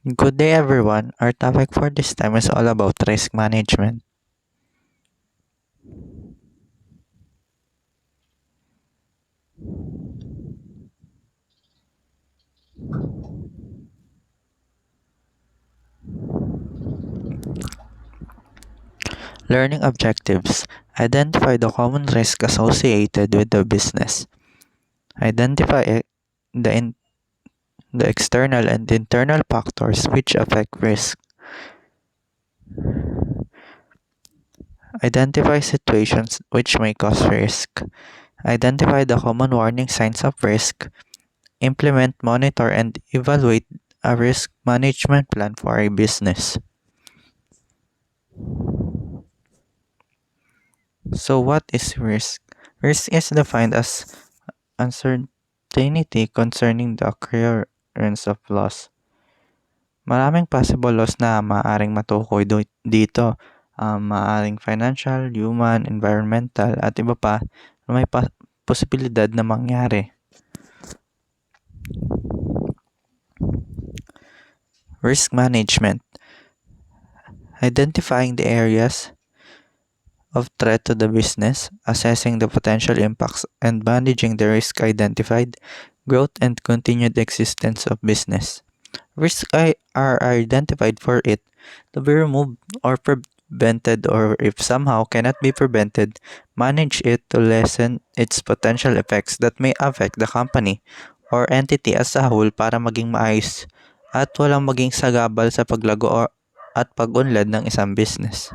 Good day, everyone. Our topic for this time is all about risk management. Learning objectives. Identify the common risk associated with the business. Identify the, in- the external and internal factors which affect risk. Identify situations which may cause risk. Identify the common warning signs of risk. Implement, monitor, and evaluate a risk management plan for a business. So, what is risk? Risk is defined as uncertainty concerning the occurrence of loss. Maraming possible loss na maaaring matukoy dito. Maaaring financial, human, environmental, at iba pa na may posibilidad na mangyari. Risk management. Identifying the areas of threat to the business, assessing the potential impacts, and managing the risk identified, growth and continued existence of business. Risks are identified for it to be removed or prevented, or if somehow cannot be prevented, manage it to lessen its potential effects that may affect the company or entity as a whole para maging maayos at walang maging sagabal sa paglago at pag-unlad ng isang business.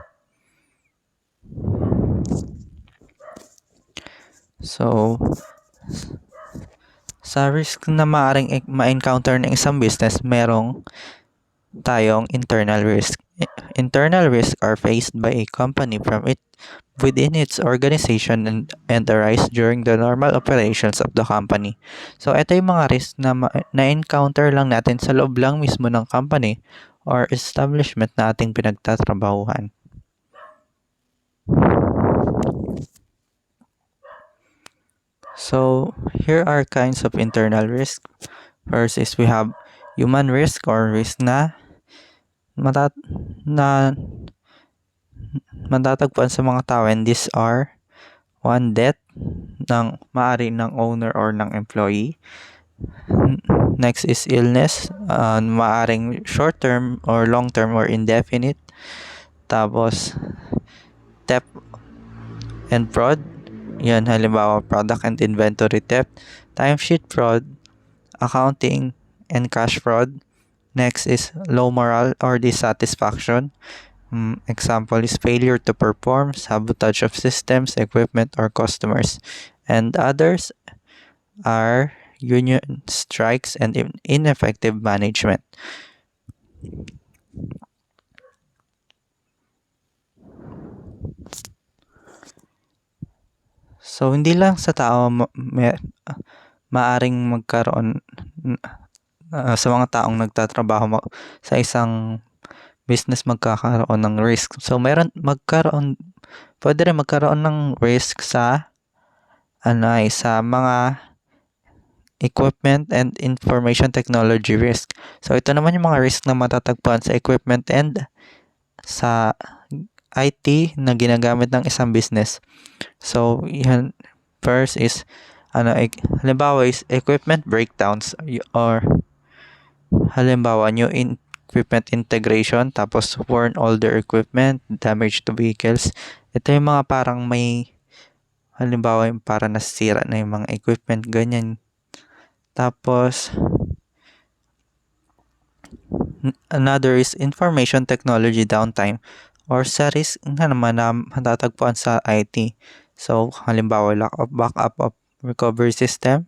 So, sa risk na maaaring ma-encounter ng isang business, merong tayong internal risk. Internal risks are faced by a company from it within its organization and arise during the normal operations of the company. So, ito yung mga risk na na-encounter lang natin sa loob lang mismo ng company or establishment na ating pinagtatrabahuhan. So, here are kinds of internal risk. First is we have human risk or risk na matatagpuan sa mga tao, and these are one, death ng maari ng owner or ng employee. Next is illness, maaring short term or long term or indefinite. Tapos theft and fraud, yan halimbawa product and inventory theft, timesheet fraud, accounting and cash fraud. Next is low morale or dissatisfaction. Example is failure to perform, sabotage of systems, equipment, or customers. And others are union strikes and ineffective management. So, hindi lang sa tao maaring magkaroon sa mga taong nagtatrabaho sa isang business magkakaroon ng risk. So, pwede rin magkaroon ng risk sa sa mga equipment and information technology risk. So, ito naman yung mga risk na matatagpuan sa equipment and sa IT na ginagamit ng isang business. So, yan, first is, halimbawa is equipment breakdowns or halimbawa new equipment integration, tapos worn older equipment, damage to vehicles. Ito yung mga parang may, halimbawa yung para nasira na yung mga equipment, ganyan. Tapos, another is information technology downtime or sa risk na naman na matatagpuan sa IT. So, halimbawa, lack of backup of recovery system,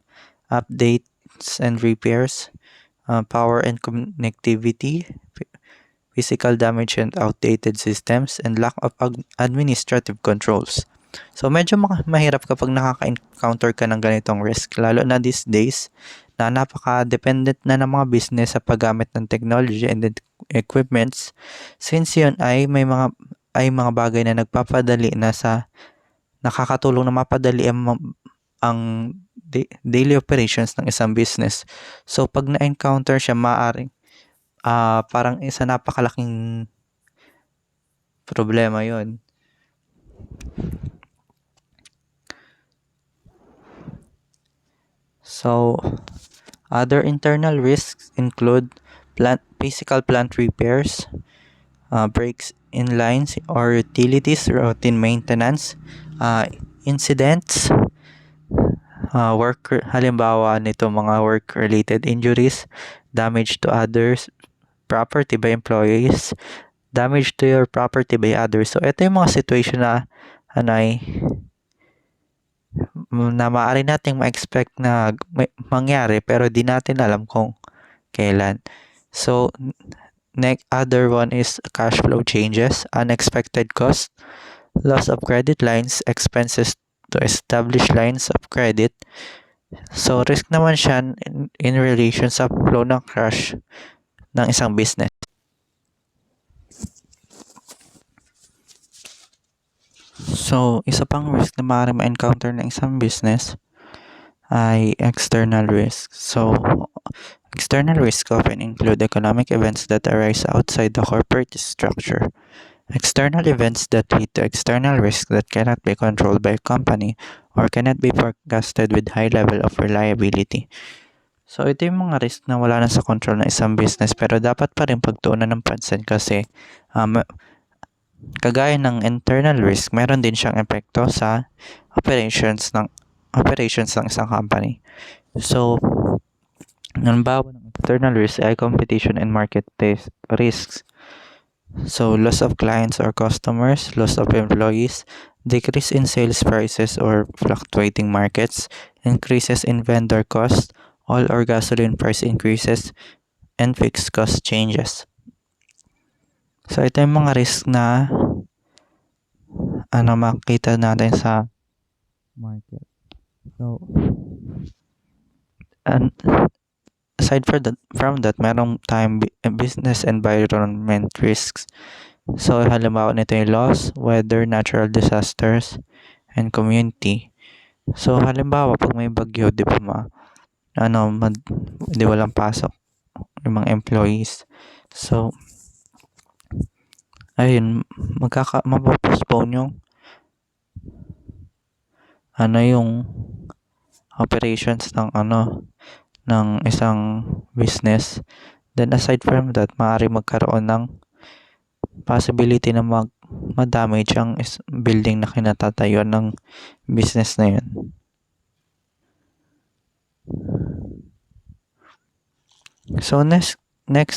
updates and repairs, power and connectivity, physical damage and outdated systems, and lack of administrative controls. So, medyo mahirap kapag nakaka-encounter ka ng ganitong risk, lalo na these days na napaka-dependent na ng mga business sa paggamit ng technology and equipments, since yun ay mga bagay na nagpapadali na sa nakakatulong na mapadali ang daily operations ng isang business. So, pag na-encounter siya, parang isa napakalaking problema yon. So, other internal risks include physical plant repairs, breaks in lines or utilities, routine maintenance, incidents, halimbawa nito mga work-related injuries, damage to others, property by employees, damage to your property by others. So, ito yung mga situation na na maaari nating ma-expect na mangyari pero di natin alam kung kailan. So, other one is cash flow changes, unexpected costs, loss of credit lines, expenses to establish lines of credit. So, risk naman siya in relation sa flow ng cash ng isang business. So, isa pang risk na maaari ma-encounter ng isang business ay external risk. So, external risk often include economic events that arise outside the corporate structure. External events that lead to external risk that cannot be controlled by a company or cannot be forecasted with high level of reliability. So, ito yung mga risk na wala na sa control ng isang business pero dapat pa rin pagtuunan ng pansin kasi kagaya ng internal risk, meron din siyang epekto sa operations ng isang company. So, halimbawa ng external risk ay competition and marketplace risks. So, loss of clients or customers, loss of employees, decrease in sales prices or fluctuating markets, increases in vendor costs, oil or gasoline price increases, and fixed cost changes. So, ito yung mga risk na makita natin sa market. So, and aside from that, merong tayong business environment risks. So, halimbawa nito yung loss, weather, natural disasters, and community. So, halimbawa, pag may bagyo, di ba di walang pasok yung mga employees. So, ayun, mapopostpone yung operations ng isang business. Then aside from that, maaari magkaroon ng possibility na ma-damage ang building na kinatatayuan ng business na yun. So next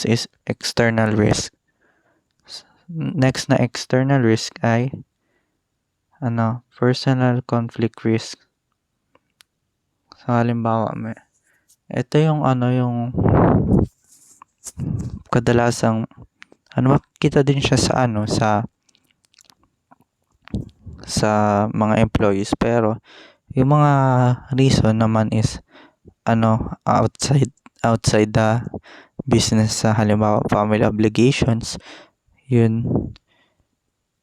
is external risk. Next na external risk ay personal conflict risk. So halimbawa, ito yung yung kadalasang makikita din siya sa mga employees pero yung mga reason naman is outside the business, sa halimbawa family obligations, yun,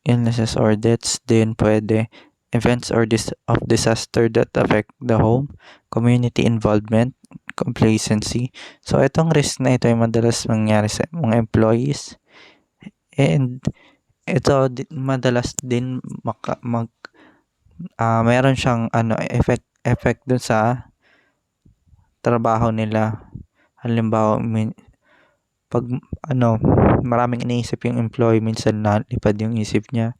illnesses or deaths din pwede, events or of disaster that affect the home, community involvement, complacency. So, itong risk na ito ay madalas mangyari sa mga employees and ito madalas din meron siyang effect dun sa trabaho nila. Halimbawa, pag maraming iniisip yung employee, minsan nalipad yung isip niya,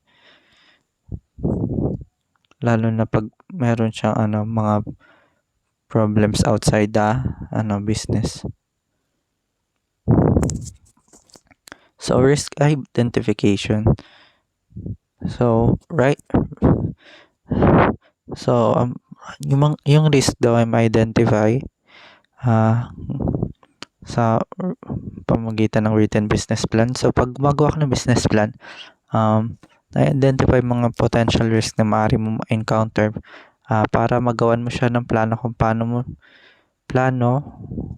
lalo na pag meron siyang mga problems outside the business. So, risk identification. So, yung risk daw ay ma-identify sa pamamagitan ng written business plan. So, pag magawa ka ng business plan, na-identify mga potential risk na maaari mo ma-encounter para magawan mo siya ng plano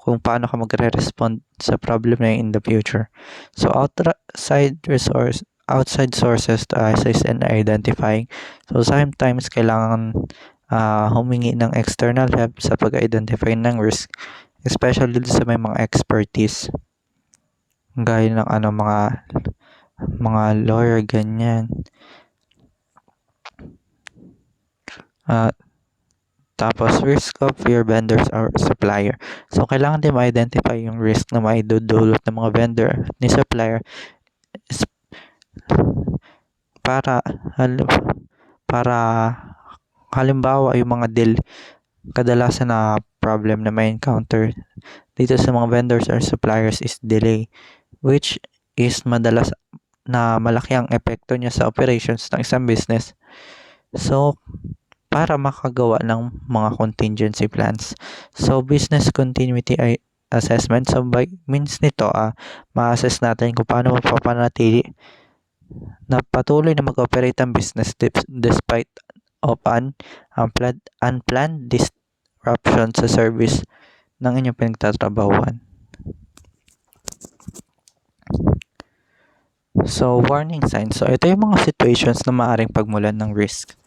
kung paano ka magre-respond sa problem na in the future. So, outside sources to assess and identifying. So, sometimes kailangan humingi ng external help sa pag-identify ng risk, especially sa may mga expertise. gaya ng mga lawyer, ganyan. Tapos risk of your vendors or supplier. So kailangan din ma-identify yung risk na maidudulot ng mga vendor ni supplier para para halimbawa yung mga deal kadalasan na problem na may encounter dito sa mga vendors or suppliers is delay, which is madalas na malaki ang epekto niya sa operations ng isang business. So para makagawa ng mga contingency plans. So business continuity assessment. So by means nito, ma-assess natin kung paano mapapanatili na patuloy na mag-operate ang business despite of unplanned disruption sa service ng inyong pinagtatrabahuan. So, warning signs. So, ito yung mga situations na maaaring pagmulan ng risk.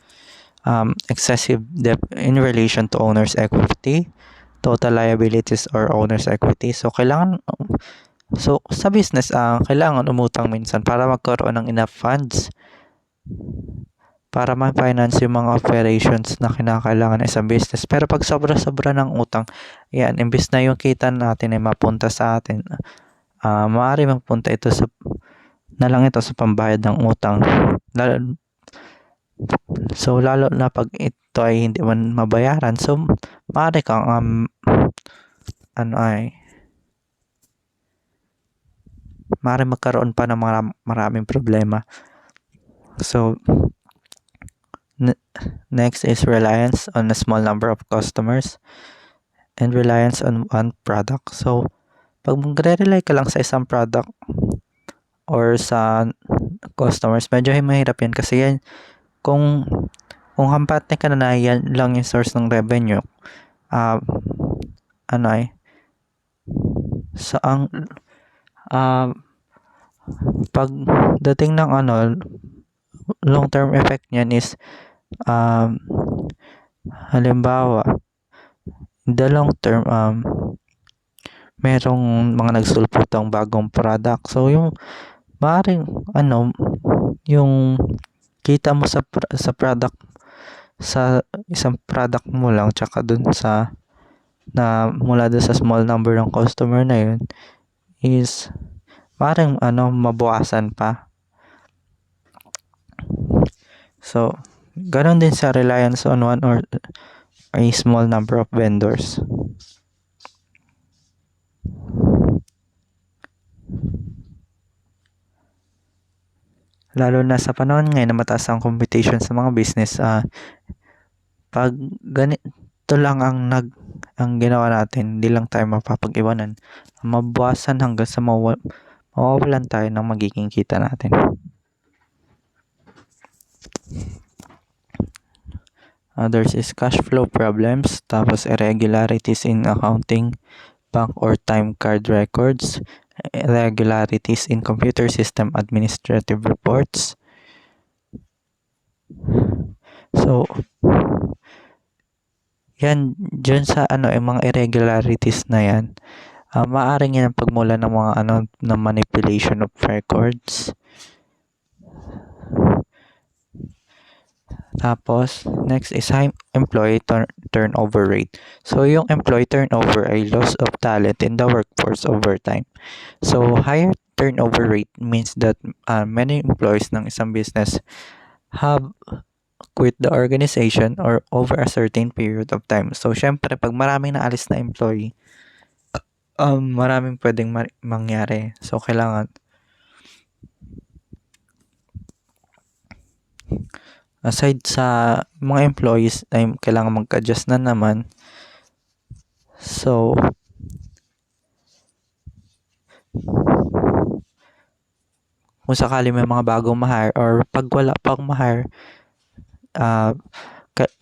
Excessive debt in relation to owner's equity, total liabilities or owner's equity. So, sa business, kailangan umutang minsan para magkaroon ng enough funds para ma-finance yung mga operations na kinakailangan ng isang business. Pero pag sobra-sobra ng utang, yan, imbis na yung kita natin ay mapunta sa atin, maaari mapunta ito sa pambayad ng utang. Lalo na pag ito ay hindi man mabayaran, so maaari kang maaari magkaroon pa ng maraming problema. So next is reliance on a small number of customers and reliance on one product. So pag magre-rely ka lang sa isang product or sa customers, medyo mahirap yan kasi yan kung hampatne ka na yan lang yung source ng revenue, so ang pagdating ng long term effect niyan is halimbawa in the long term merong mga nagsulputang bagong product, so yung maaring yung kita mo sa product, sa isang product mo lang, tsaka dun sa na mula dun sa small number ng customer na yun is parang mabawasan pa. So ganon din sa reliance on one or a small number of vendors. Lalo na sa panahon ngayon na mataas ang competition sa mga business, pag ganito lang ang ginawa natin, hindi lang tayo mapapag-iwanan, mabawasan hanggang sa mawawalan tayo ng magiging kita natin. Others is cash flow problems, tapos irregularities in accounting, bank or time card records, irregularities in computer system administrative reports. So yan, dyan sa mga irregularities na yan, maaaring yan ang pagmula ng mga ng manipulation of records. Tapos next is high employee turnover rate. So yung employee turnover ay loss of talent in the workforce over time. So higher turnover rate means that many employees ng isang business have quit the organization or over a certain period of time. So syempre pag maraming naalis na employee, maraming pwedeng mangyari. So kailangan aside sa mga employees ay kailangan mag-adjust na naman. So kung sakali may mga bagong ma-hire or pag wala pang ma-hire,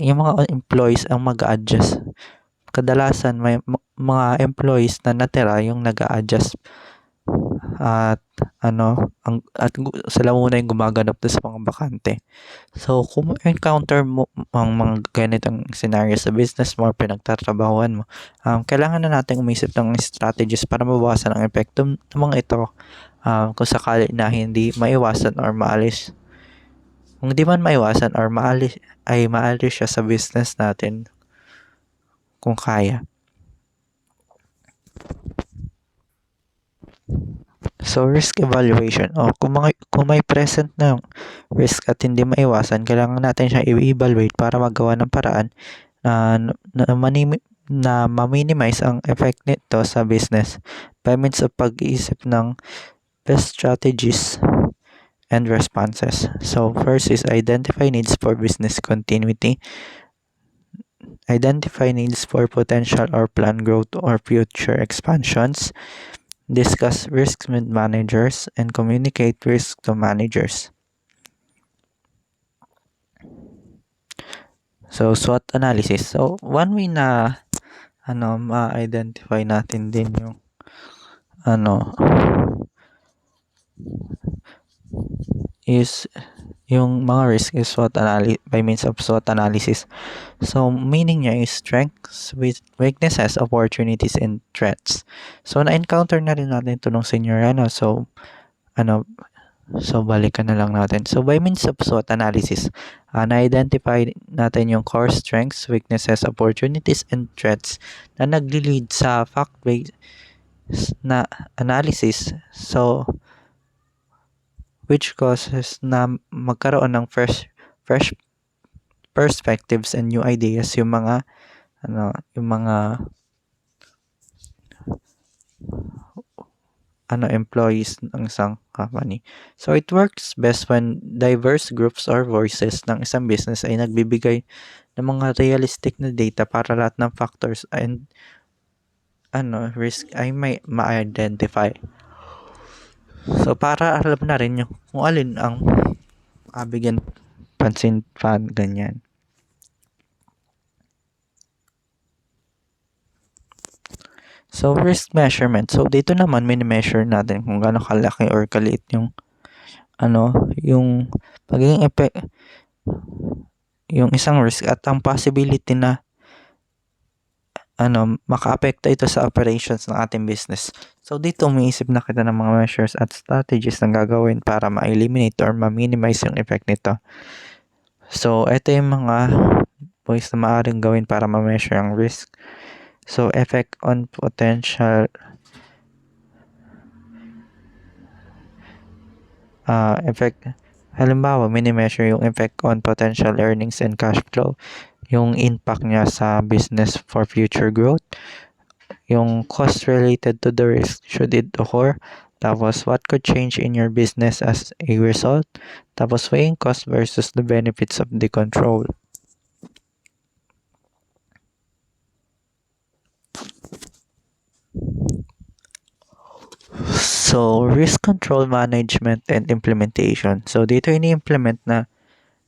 yung mga employees ang mag-adjust. Kadalasan may mga employees na natira yung nag-a-adjust at sila muna yung gumaganap doon sa mga bakante. So, kung encounter mo ang mga ganitong scenario sa business mo or pinagtatrabahuan mo, kailangan na natin umisip ng strategies para mabawasan ang epekto ng mga ito, kung sakali na hindi maiwasan or maalis. Kung di man maiwasan or maalis siya sa business natin kung kaya. So, risk evaluation. Kung may present na risk at hindi maiwasan, kailangan natin siya i-evaluate para magawa ng paraan na ma-minimize ang effect nito sa business by means of pag-iisip ng best strategies and responses. So, first is identify needs for business continuity. Identify needs for potential or planned growth or future expansions. Discuss risks with managers and communicate risk to managers. So, SWOT analysis. So, one way na ma-identify natin din yung is yung mga risk is by means of SWOT analysis. So, meaning niya is strengths, weaknesses, opportunities, and threats. So, na-encounter na rin natin ito nung senior So, balikan na lang natin. So, by means of SWOT analysis, na-identify natin yung core strengths, weaknesses, opportunities, and threats na nagli-lead sa fact-based na analysis. So, which causes na magkaroon ng fresh perspectives and new ideas yung mga employees ng isang company. So, it works best when diverse groups or voices ng isang business ay nagbibigay ng mga realistic na data para lahat ng factors and risk ay may ma-identify. So, para alam na rin yung kung alin ang bigyan pansin pa, ganyan. So, risk measurement. So, dito naman mini-measure natin kung gaano kalaki or kaliit yung yung pagiging yung isang risk at ang possibility na maka-apekto ito sa operations ng ating business. So, dito umiisip na kita ng mga measures at strategies na gagawin para ma-eliminate or ma-minimize yung effect nito. So, ito yung mga points na maaaring gawin para ma-measure ang risk. So, effect on potential halimbawa, mini-measure yung effect on potential earnings and cash flow, yung impact niya sa business for future growth, yung cost related to the risk should it occur, tapos what could change in your business as a result, tapos weighing cost versus the benefits of the control. So, risk control management and implementation. So, dito ini-implement na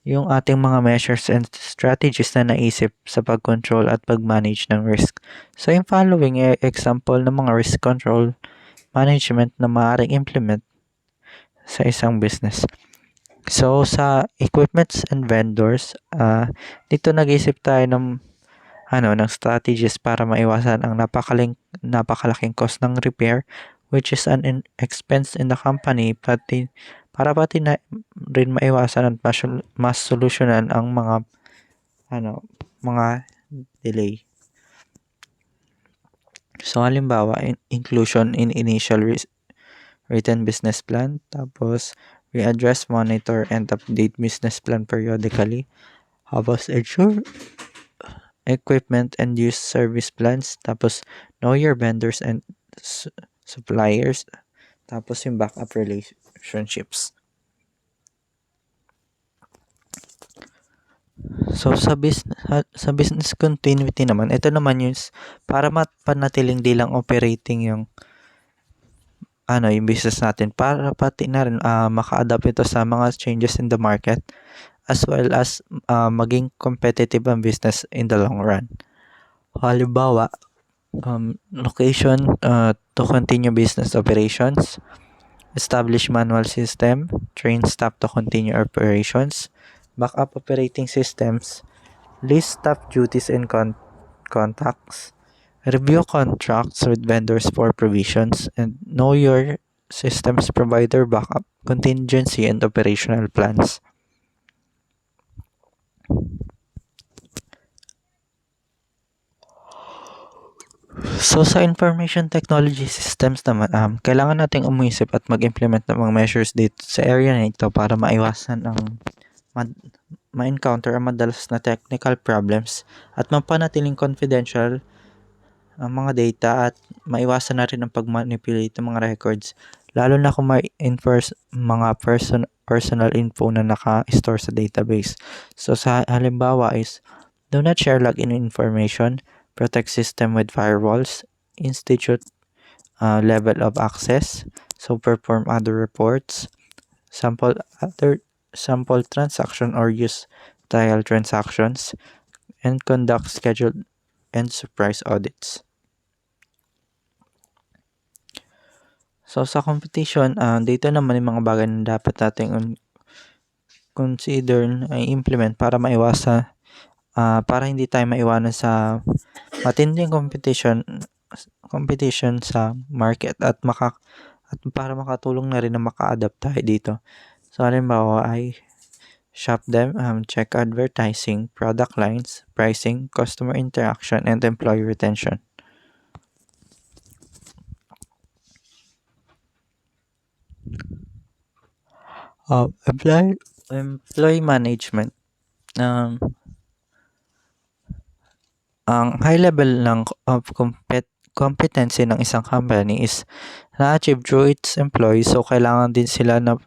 yung ating mga measures and strategies na naisip sa pag-control at pag-manage ng risk. So, yung following example ng mga risk control management na maaaring implement sa isang business. So, sa equipments and vendors, dito nag-isip tayo ng strategies para maiwasan ang napakalaking cost ng repair, which is an expense in the company, para pati na rin maiwasan at mas solusyonan ang mga delay. So, halimbawa, inclusion in initial written business plan, tapos readdress, monitor, and update business plan periodically, tapos ensure equipment and use service plans, tapos know your vendors and suppliers, tapos yung backup relationships. So, sa business continuity naman, ito naman yung para mapanatiling di lang operating yung yung business natin, para pati na rin maka-adapt ito sa mga changes in the market, as well as maging competitive ang business in the long run. Halimbawa, location, to continue business operations, establish manual system, train staff to continue operations, backup operating systems, list staff duties and contacts, review contracts with vendors for provisions, and know your systems provider backup, contingency, and operational plans. So sa information technology systems naman, kailangan nating umuisip at mag-implement ng mga measures dito sa area na ito para maiwasan ang ma-encounter ang madalas na technical problems at mapanatiling confidential ang mga data at maiwasan na rin ang pag-manipulate ng mga records, lalo na kung may mga personal info na naka-store sa database. So sa halimbawa is, do not share login information, protect system with firewalls, institute level of access, so perform other reports, sample transaction or use trial transactions, and conduct scheduled and surprise audits. So sa competition, dito naman yung mga bagay na dapat nating consider ay implement para maiwasan para hindi tayo maiwanan sa matinding competition sa market at para makatulong na rin na maka-adapt tayo dito. So halimbawa ay shop them, check advertising, product lines, pricing, customer interaction, and employee retention. Employee management. Ang high level of competency ng isang company is na-achieve through its employees, so kailangan din sila na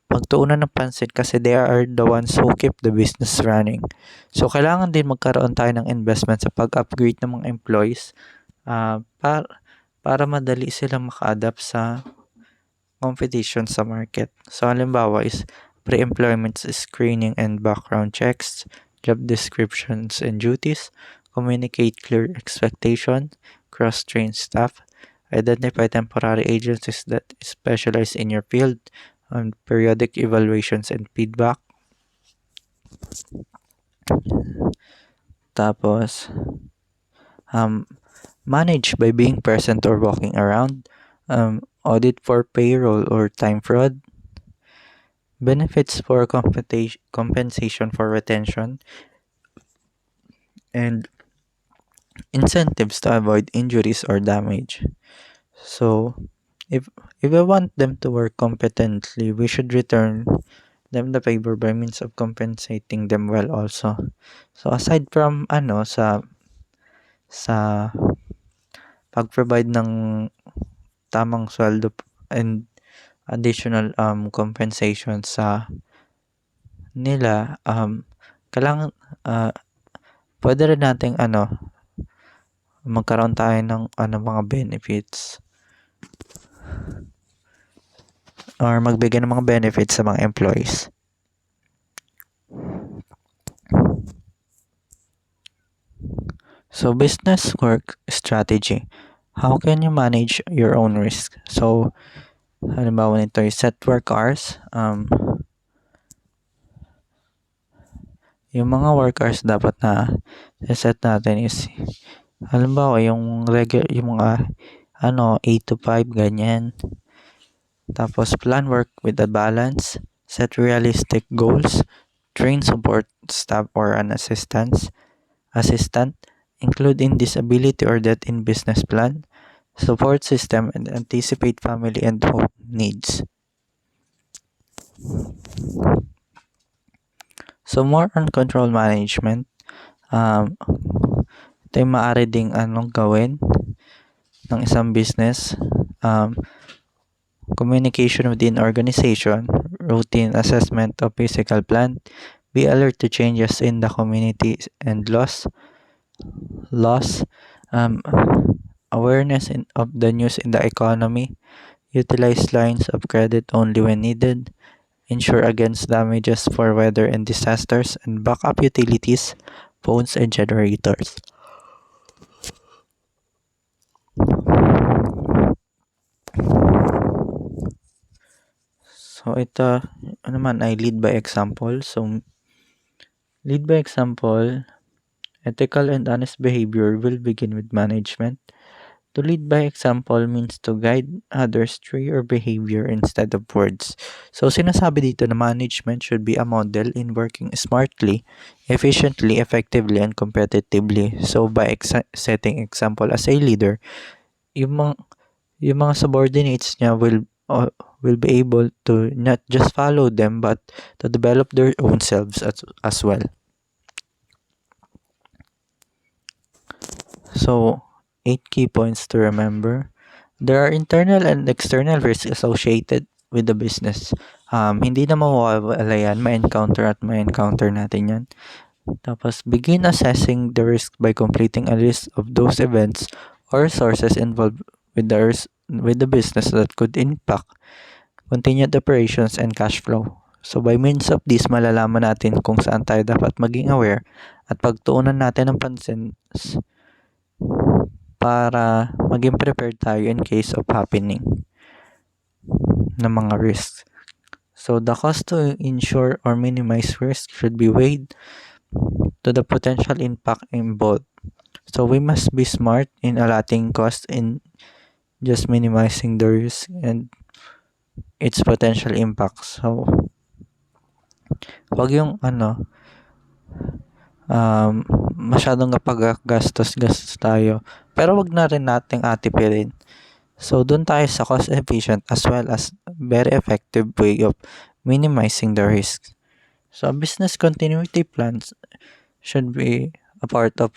pagtuunan ng pansin kasi they are the ones who keep the business running. So kailangan din magkaroon tayo ng investment sa pag-upgrade ng mga employees para madali silang maka-adapt sa competition sa market. So halimbawa is pre-employment screening and background checks, job descriptions and duties, communicate clear expectation, cross-train staff, identify temporary agencies that specialize in your field, and periodic evaluations and feedback. Tapos, manage by being present or walking around, audit for payroll or time fraud, benefits for compensation for retention, and incentives to avoid injuries or damage. So, if we want them to work competently, we should return them the favor by means of compensating them well also. So, aside from sa pag-provide ng tamang sweldo and additional compensation sa nila, kailangan pwede rin nating magkaroon tayo ng mga benefits or magbigay ng mga benefits sa mga employees. So business work strategy. How can you manage your own risk? So halimbawa nito is set work hours. Yung mga work hours dapat na set natin is halimbawa yung mga 8 to 5 ganyan. Tapos plan work with a balance, set realistic goals, train support staff or an assistant, include in disability or death in business plan, support system, and anticipate family and home needs. So more on control management, ito yung maaari ding gawin ng isang business, communication within organization, routine assessment of physical plant, be alert to changes in the community and laws, awareness of the news in the economy, utilize lines of credit only when needed, insure against damages for weather and disasters, and backup utilities, phones, and generators. So ito naman ay lead by example. So lead by example, ethical and honest behavior will begin with management. To lead by example means to guide others through your behavior instead of words. So sinasabi dito na management should be a model in working smartly, efficiently, effectively, and competitively. So by setting example as a leader, yung mga, yung mga subordinates niya will be able to not just follow them but to develop their own selves as well. So 8 key points to remember. There are internal and external risks associated with the business. Hindi na mawawala yan, ma-encounter natin yan. Tapos, begin assessing the risk by completing a list of those events or sources involved with the business that could impact continued operations and cash flow. So, by means of this, malalaman natin kung saan tayo dapat maging aware at pagtuunan natin ng pansin para maging prepared tayo in case of happening ng mga risks. So, the cost to ensure or minimize risk should be weighed to the potential impact involved. So, we must be smart in allotting cost in just minimizing the risk and its potential impact. So, wag yung masyadong gastos tayo. Pero wag na rin nating atipirin. So, dun tayo sa cost efficient as well as very effective way of minimizing the risks. So, business continuity plans should be a part of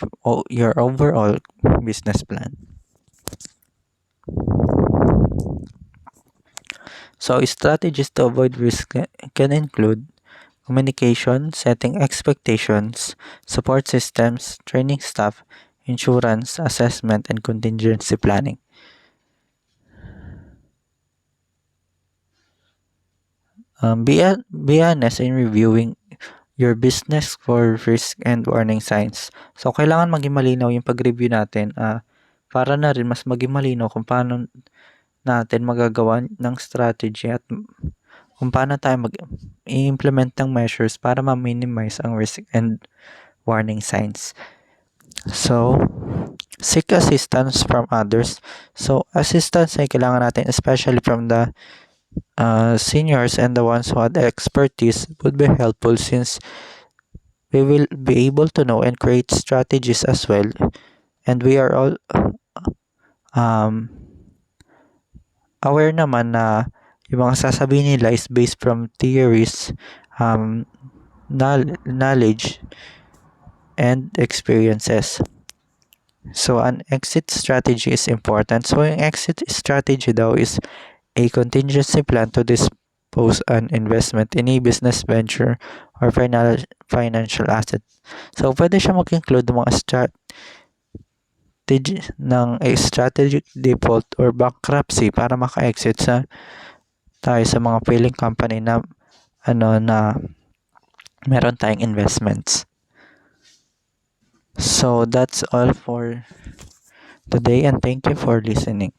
your overall business plan. So, strategies to avoid risk can include communication, setting expectations, support systems, training staff, insurance, assessment, and contingency planning. Be honest in reviewing your business for risk and warning signs. So, kailangan maging malinaw yung pag-review natin para na rin mas maging malinaw kung paano natin magagawa ng strategy at kung paano tayo mag-implement ng measures para ma-minimize ang risk and warning signs. So, seek assistance from others. So, assistance ay kailangan natin especially from the seniors and the ones who had expertise would be helpful since we will be able to know and create strategies as well. And we are all aware naman na yung mga sasabihin nila is based from theories, knowledge, and experiences. So, an exit strategy is important. So, yung exit strategy daw is a contingency plan to dispose an investment in a business venture or financial asset. So, pwede siya mag-include mga strategy ng a strategic default or bankruptcy para maka-exit tayo sa mga failing company na na meron tayong investments. So, that's all for today and thank you for listening.